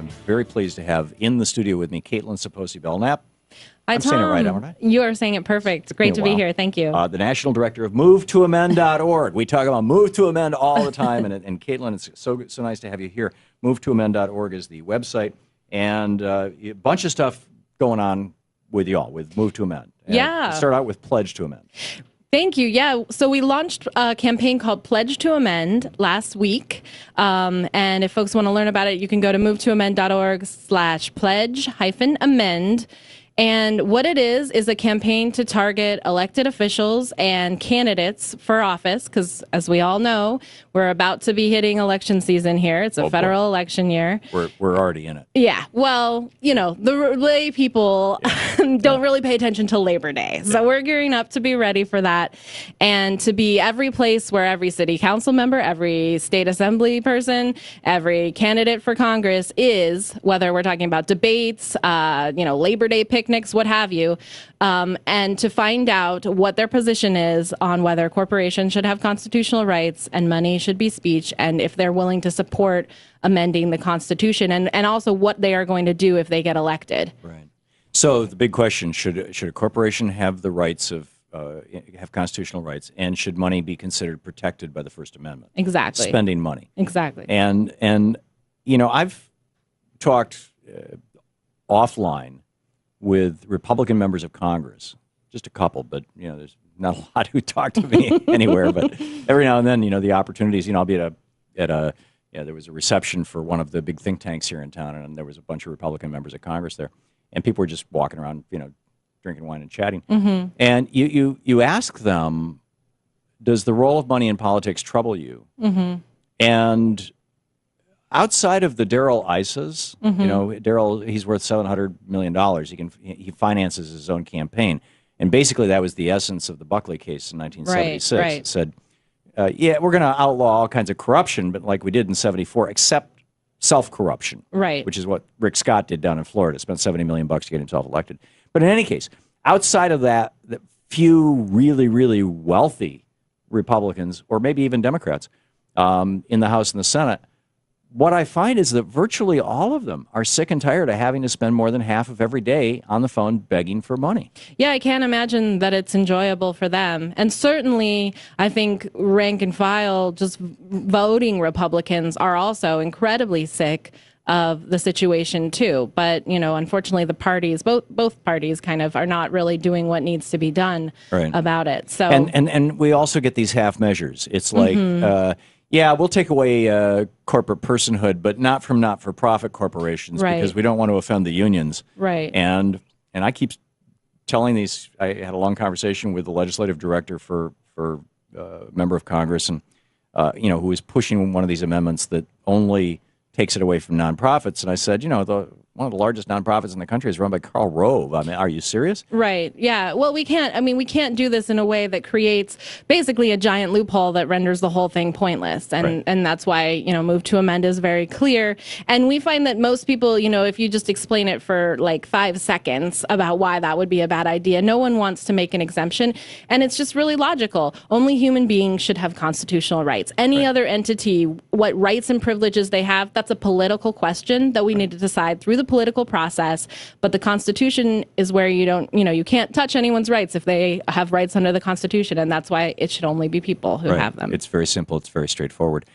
I'm very pleased to have in the studio with me Kaitlin Sopoci-Belknap. Hi, I'm saying it right, Thom. aren't I? You are saying it perfect. Great to be here. Thank you. The National Director of MoveToAmend.org. We talk about Move to Amend all the time, and Kaitlin, it's so nice to have you here. MoveToAmend.org is the website, and a bunch of stuff going on with y'all, with Move to Amend. And Yeah. Start out with Pledge to Amend. Thank you. Yeah. So we launched a campaign called Pledge to Amend last week. And if folks want to learn about it, you can go to movetoamend.org/pledge-amend. And what it is a campaign to target elected officials and candidates for office, because as we all know, we're about to be hitting election season here. It's a federal election year. We're already in it. Yeah. Well, you know, the lay people don't really pay attention to Labor Day. So we're gearing up to be ready for that and to be every place where every city council member, every state assembly person, every candidate for Congress is, whether we're talking about debates, Labor Day picnics, what have you, and to find out what their position is on whether corporations should have constitutional rights and money should be speech, and if they're willing to support amending the Constitution, and also what they are going to do if they get elected. Right. So the big question, should a corporation have the rights of, have constitutional rights, and should money be considered protected by the First Amendment? Exactly. Spending money. Exactly. And I've talked offline with Republican members of Congress, just a couple, but there's not a lot who talk to me anywhere. But every now and then, the opportunities. I'll be at a there was a reception for one of the big think tanks here in town, and there was a bunch of Republican members of Congress there, and people were just walking around, drinking wine and chatting. Mm-hmm. And you ask them, does the role of money in politics trouble you? Mm-hmm. And outside of the Darrell Isas, Darrell, he's worth $700 million. He finances his own campaign. And basically that was the essence of the Buckley case in 1976. Right. It said, we're going to outlaw all kinds of corruption, but like we did in 74, except self-corruption, right? Which is what Rick Scott did down in Florida, spent $70 million to get himself elected. But in any case, outside of that, the few really, really wealthy Republicans, or maybe even Democrats, in the House and the Senate, what I find is that virtually all of them are sick and tired of having to spend more than half of every day on the phone begging for money. Yeah, I can't imagine that it's enjoyable for them. And certainly, I think rank and file, just voting Republicans are also incredibly sick of the situation too. But, unfortunately, the parties, both parties kind of are not really doing what needs to be done about it. So and we also get these half measures. It's like, we'll take away corporate personhood, but not from not-for-profit corporations, because we don't want to offend the unions. Right. And I keep telling these. I had a long conversation with the legislative director for a member of Congress, and who was pushing one of these amendments that only takes it away from nonprofits. And I said, one of the largest nonprofits in the country is run by Karl Rove. I mean, are you serious? Right. Yeah. Well, we can't do this in a way that creates basically a giant loophole that renders the whole thing pointless. And that's why, Move to Amend is very clear. And we find that most people, if you just explain it for like 5 seconds about why that would be a bad idea, no one wants to make an exemption. And it's just really logical. Only human beings should have constitutional rights. Any other entity, what rights and privileges they have, that's a political question that we need to decide through the political process. But the Constitution is where you can't touch anyone's rights if they have rights under the Constitution, and that's why it should only be people who have them. It's very simple. It's very straightforward.